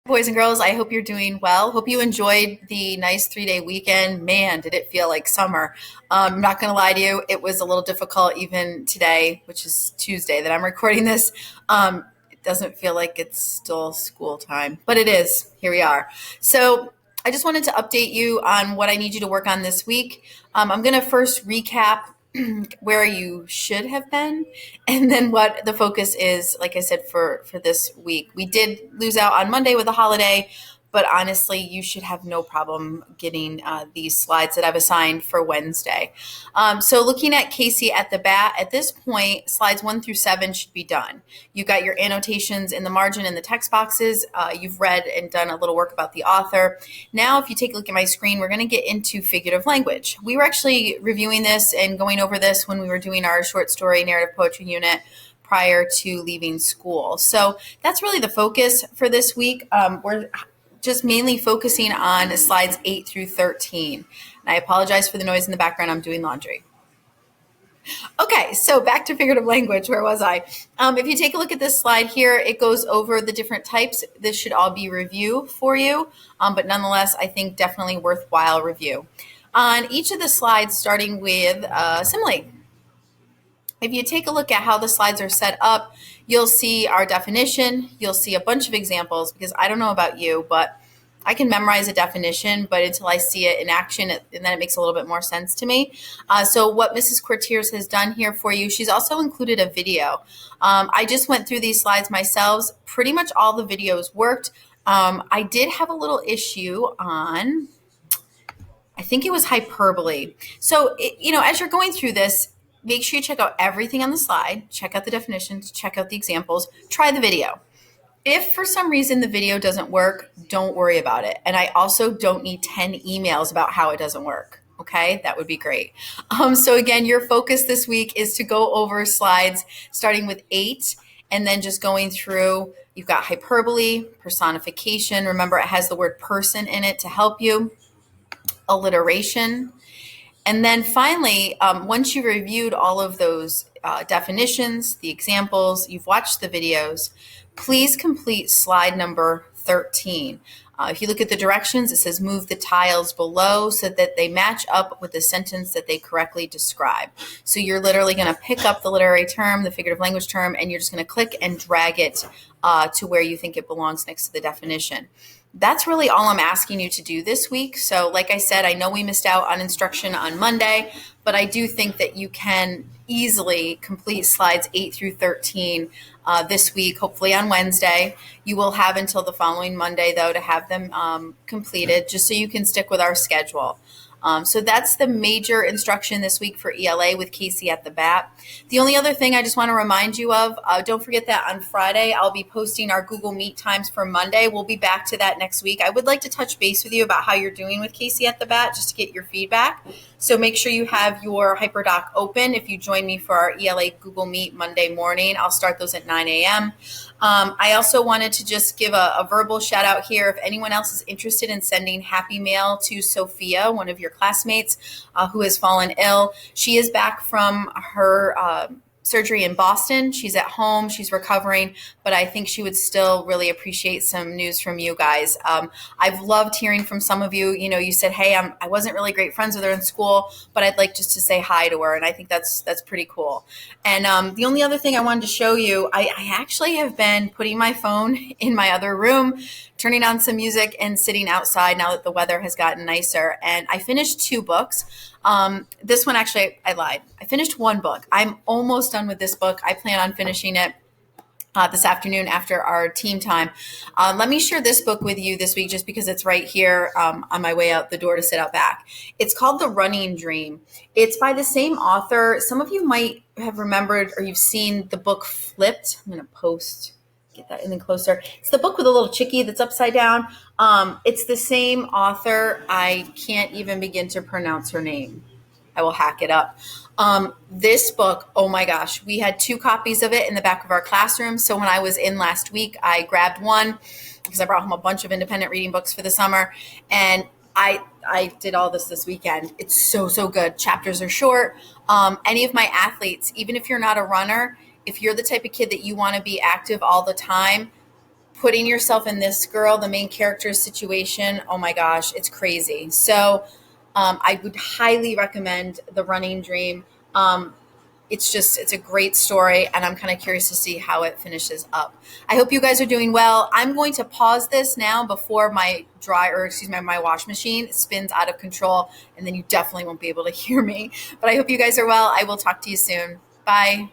Boys and girls, I hope you're doing well. Hope you enjoyed the nice 3-day weekend. Man, did it feel like summer. I'm not going to lie to you, it was a little difficult even today, which is Tuesday that I'm recording this. It doesn't feel like it's still school time, but it is. Here we are. So I just wanted to update you on what I need you to work on this week. I'm going to first recap where you should have been, and then what the focus is, like I said, for this week. We did lose out on Monday with the holiday, but honestly, you should have no problem getting these slides that I've assigned for Wednesday. So looking at Casey at the bat, at this point, slides 1 through 7 should be done. You got your annotations in the margin and the text boxes. You've read and done a little work about the author. Now, if you take a look at my screen, we're going to get into figurative language. We were actually reviewing this and going over this when we were doing our short story narrative poetry unit prior to leaving school. So that's really the focus for this week. We're just mainly focusing on slides 8 through 13. And I apologize for the noise in the background. I'm doing laundry. Okay, so back to figurative language. Where was I? If you take a look at this slide here, it goes over the different types. This should all be review for you, but nonetheless, I think definitely worthwhile review. On each of the slides, starting with simile. If you take a look at how the slides are set up, you'll see our definition. You'll see a bunch of examples, because I don't know about you, but I can memorize a definition, but until I see it in action, and then it makes a little bit more sense to me. So what Mrs. Courtiers has done here for you, she's also included a video. I just went through these slides myself. Pretty much all the videos worked. I did have a little issue on, I think it was hyperbole. So, as you're going through this, make sure you check out everything on the slide, check out the definitions, check out the examples, try the video. If for some reason the video doesn't work, don't worry about it. And I also don't need 10 emails about how it doesn't work. Okay, that would be great. So again, your focus this week is to go over slides starting with 8 and then just going through. You've got hyperbole, personification. Remember, it has the word person in it to help you. Alliteration. And then finally, once you've reviewed all of those definitions, the examples, you've watched the videos, please complete slide number 13. If you look at the directions, it says move the tiles below so that they match up with the sentence that they correctly describe. So you're literally going to pick up the literary term, the figurative language term, and you're just going to click and drag it to where you think it belongs next to the definition. That's really all I'm asking you to do this week. So like I said, I know we missed out on instruction on Monday, but I do think that you can easily complete slides 8 through 13 this week, hopefully on Wednesday. You will have until the following Monday, though, to have them completed, just so you can stick with our schedule. So that's the major instruction this week for ELA with Casey at the bat. The only other thing I just want to remind you of, don't forget that on Friday, I'll be posting our Google Meet times for Monday. We'll be back to that next week. I would like to touch base with you about how you're doing with Casey at the bat, just to get your feedback. So make sure you have your Hyperdoc open. If you join me for our ELA Google Meet Monday morning, I'll start those at 9 a.m. I also wanted to just give a verbal shout out here. If anyone else is interested in sending happy mail to Sophia, one of your classmates who has fallen ill, she is back from her surgery in Boston. She's at home. She's recovering, but I think she would still really appreciate some news from you guys. I've loved hearing from some of you. You said, hey, I wasn't really great friends with her in school, but I'd like just to say hi to her. And I think that's pretty cool. And the only other thing I wanted to show you, I actually have been putting my phone in my other room, turning on some music and sitting outside now that the weather has gotten nicer. And I finished 2 books. This one, actually, I lied. I finished 1 book. I'm almost done with this book. I plan on finishing it this afternoon after our team time. Let me share this book with you this week just because it's right here on my way out the door to sit out back. It's called The Running Dream. It's by the same author. Some of you might have remembered or you've seen the book Flipped. I'm going to get that in the closer. It's the book with a little chickie that's upside down. It's the same author. I can't even begin to pronounce her name. I will hack it up. This book, oh my gosh, we had 2 copies of it in the back of our classroom. So when I was in last week, I grabbed one because I brought home a bunch of independent reading books for the summer. And I did all this weekend. It's so good. Chapters are short. Any of my athletes, even if you're not a runner, if you're the type of kid that you want to be active all the time, putting yourself in this girl, the main character's situation, oh my gosh, it's crazy. So I would highly recommend The Running Dream. It's a great story, and I'm kind of curious to see how it finishes up. I hope you guys are doing well. I'm going to pause this now before my wash machine spins out of control, and then you definitely won't be able to hear me. But I hope you guys are well. I will talk to you soon. Bye.